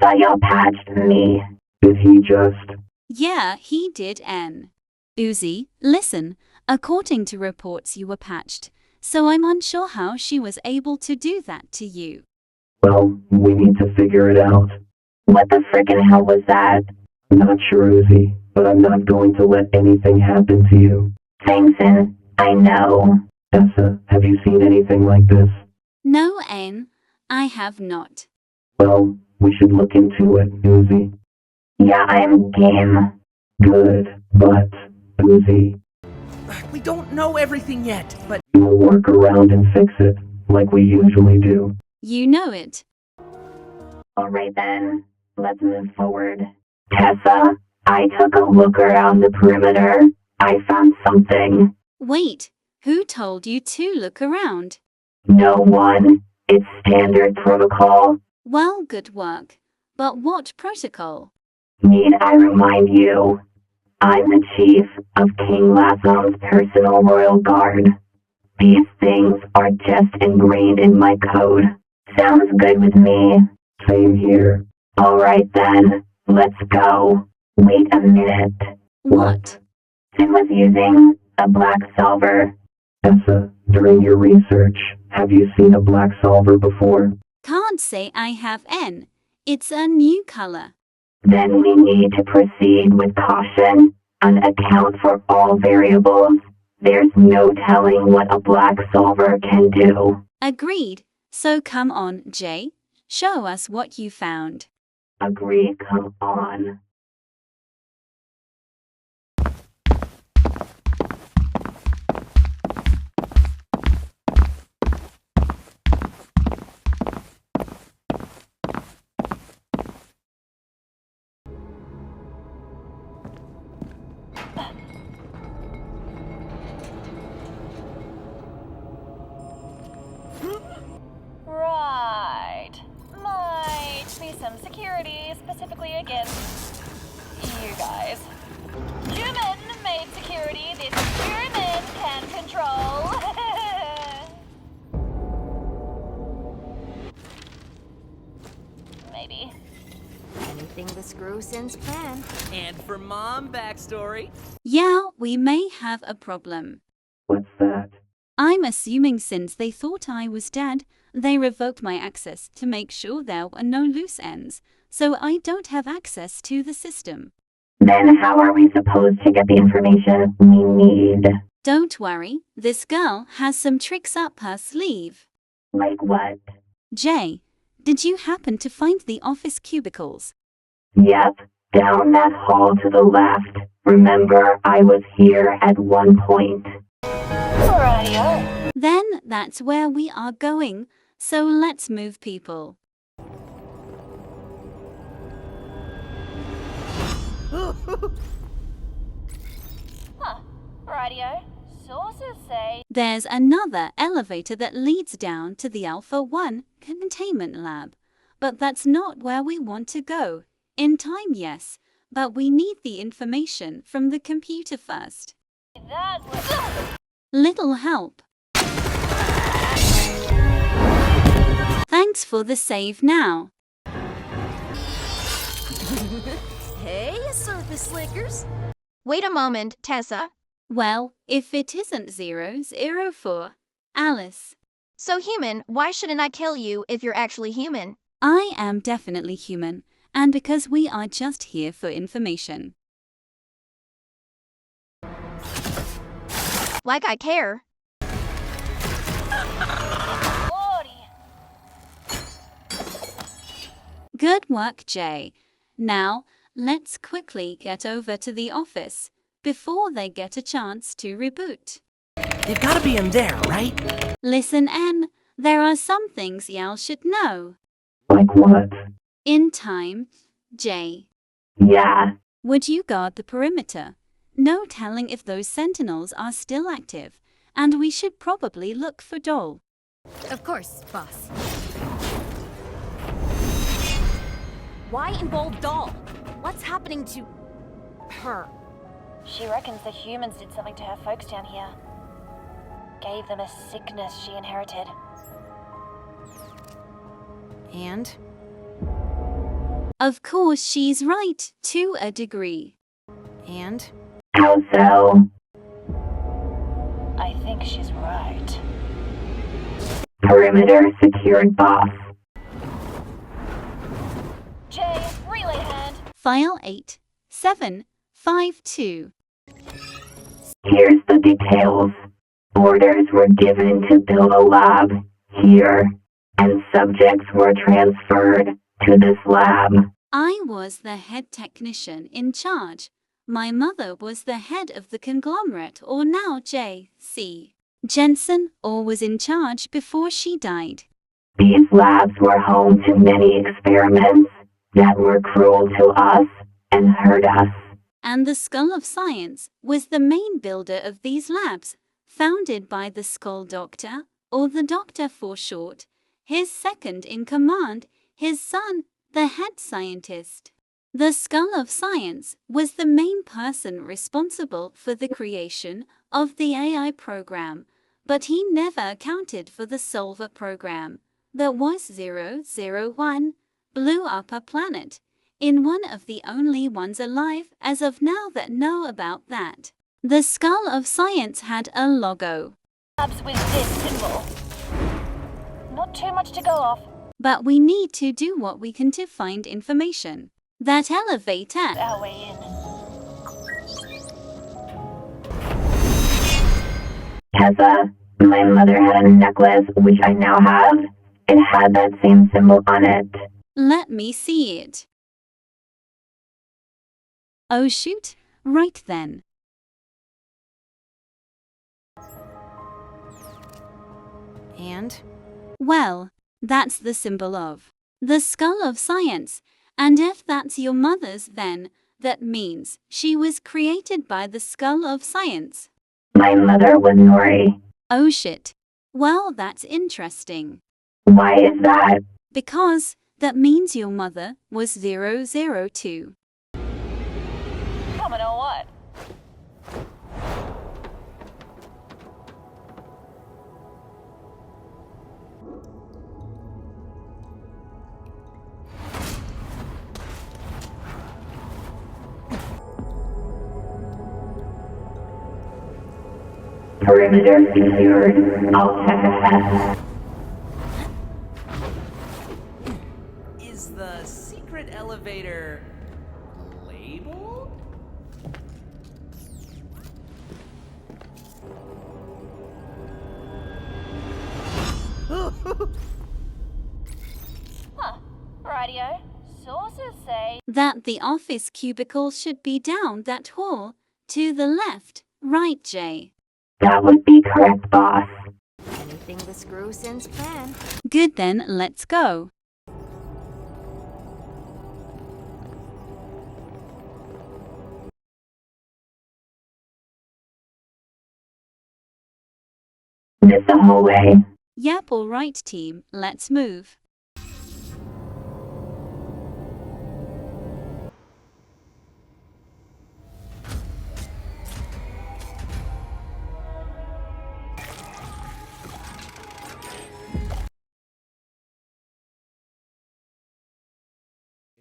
thought y'all patched me. Did he just? Yeah, he did, N. Uzi, listen. According to reports, you were patched, so I'm unsure how she was able to do that to you. Well, we need to figure it out. What the frickin' hell was that? Not sure, Uzi, but I'm not going to let anything happen to you. Thanks, N. I know. Essa, have you seen anything like this? No, N, I have not. Well, we should look into it, Uzi. Yeah, I'm game. Good, but, Uzi, We don't know everything yet, but we'll work around and fix it, like we usually do. You know it. Alright then, let's move forward. Tessa, I took a look around the perimeter. I found something. Wait, who told you to look around? No one. It's standard protocol. Well, good work. But what protocol? Need I remind you? I'm the chief of King Lasson's personal royal guard. These things are just ingrained in my code. Sounds good with me. Same here. Alright then, let's go. Wait a minute. What? Sim was using a black solver. Essa, during your research, have you seen a black solver before? Can't say I have, N. It's a new color. Then we need to proceed with caution and account for all variables. There's no telling what a black solver can do. Agreed. So come on, Jay. Show us what you found. Agree, come on. Right. Might be some security specifically against you guys. Human-made security this human can control. Maybe. Anything the screw sends plan. and for mom backstory. Yeah, we may have a problem. What's that? I'm assuming since they thought I was dead, they revoked my access to make sure there were no loose ends, so I don't have access to the system. Then how are we supposed to get the information we need? Don't worry, this girl has some tricks up her sleeve. Like what? Jay, did you happen to find the office cubicles? Yep, down that hall to the left. Remember, I was here at one point. Rightio. Then that's where we are going, so let's move people. Huh. Rightio. Sources say There's another elevator that leads down to the Alpha 1 containment lab, but that's not where we want to go. In time, yes, but we need the information from the computer first. that was... Little help. Thanks for the save now. Hey, surface slickers. Wait a moment, Tessa. Well, if it isn't 004, Alice. So human, why shouldn't I kill you if you're actually human? I am definitely human, and because we are just here for information. Like I care. Lordy. Good work, Jay. Now, let's quickly get over to the office before they get a chance to reboot. They've got to be in there, right? Listen, N, there are some things y'all should know. Like what? In time, Jay, Yeah, would you guard the perimeter? No telling if those sentinels are still active, and we should probably look for Doll. Of course, boss. Why involve Doll? What's happening to her? She reckons the humans did something to her folks down here. Gave them a sickness she inherited. And? Of course she's right, to a degree. And? How so? I think she's right. Perimeter secured, boss. Jay, relay hand. File 8752. Here's the details. Orders were given to build a lab here, and subjects were transferred to this lab. I was the head technician in charge. My mother was the head of the conglomerate, or now J.C. Jensen, or was in charge before she died. These labs were home to many experiments that were cruel to us and hurt us. And the Skull of Science was the main builder of these labs, founded by the Skull Doctor, or the Doctor for short, his second in command, his son, the head scientist. The Skull of Science was the main person responsible for the creation of the AI program, but he never accounted for the Solver program that was 001, blew up a planet, in one of the only ones alive as of now that know about that. The Skull of Science had a logo. Labs with this symbol. Not too much to go off. But we need to do what we can to find information. That elevator. Our way in. Tessa, my mother had a necklace, which I now have. It had that same symbol on it. Let me see it. Oh shoot, right then. And? Well, that's the symbol of the Skull of Science, and if that's your mother's, then that means she was created by the Skull of Science. My mother was Nori. Oh shit. Well, that's interesting. Why is that? Because that means your mother was 002. Coming or what? Perimeter secured. I'll check ahead. Is the secret elevator labeled? Huh. Radio. Sources say That the office cubicle should be down that hall, to the left, right, Jay? That would be correct, boss. Anything to screw Sin's plan. Good then, let's go. This the hallway. Yep, alright team, let's move.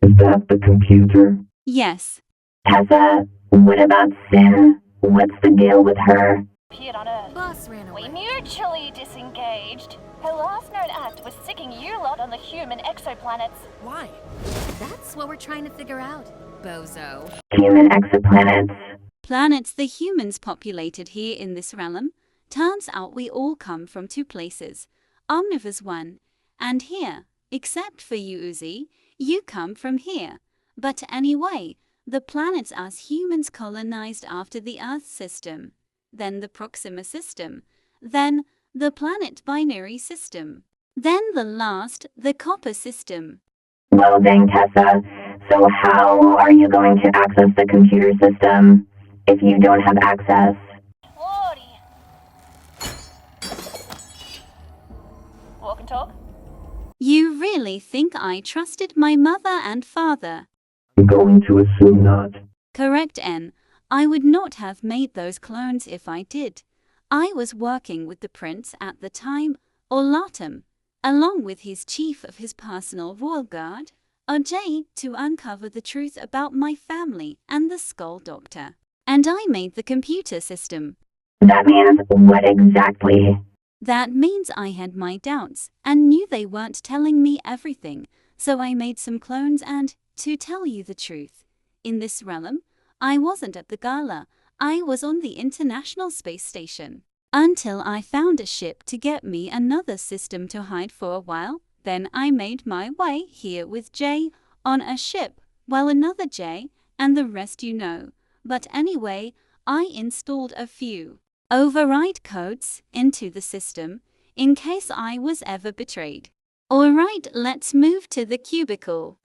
Is that the computer? Yes. Tessa, what about Sin? What's the deal with her? appeared on Earth. Boss ran We away. mutually disengaged. Her last known act was sicking you lot on the human exoplanets. Why? That's what we're trying to figure out, bozo. Human exoplanets. Planets the humans populated here in this realm. Turns out we all come from two places. Omniverse 1 and here. Except for you, Uzi, you come from here. But anyway, the planets us humans colonized after the Earth system, then the Proxima system, then the planet binary system, then the last, the Copper system. Well dang, Tessa. So how are you going to access the computer system if you don't have access? Lordy. Walk and talk? You really think I trusted my mother and father? I'm going to assume not. Correct, N. I would not have made those clones if I did. I was working with the prince at the time, or Latam, along with his chief of his personal royal guard, or J to uncover the truth about my family and the Skull Doctor. And I made the computer system. That means what exactly? That means I had my doubts and knew they weren't telling me everything, so I made some clones and, to tell you the truth, in this realm, I wasn't at the gala, I was on the International Space Station. Until I found a ship to get me another system to hide for a while, then I made my way here with J on a ship, well another J, and the rest you know. But anyway, I installed a few override codes into the system in case I was ever betrayed. Alright, let's move to the cubicle.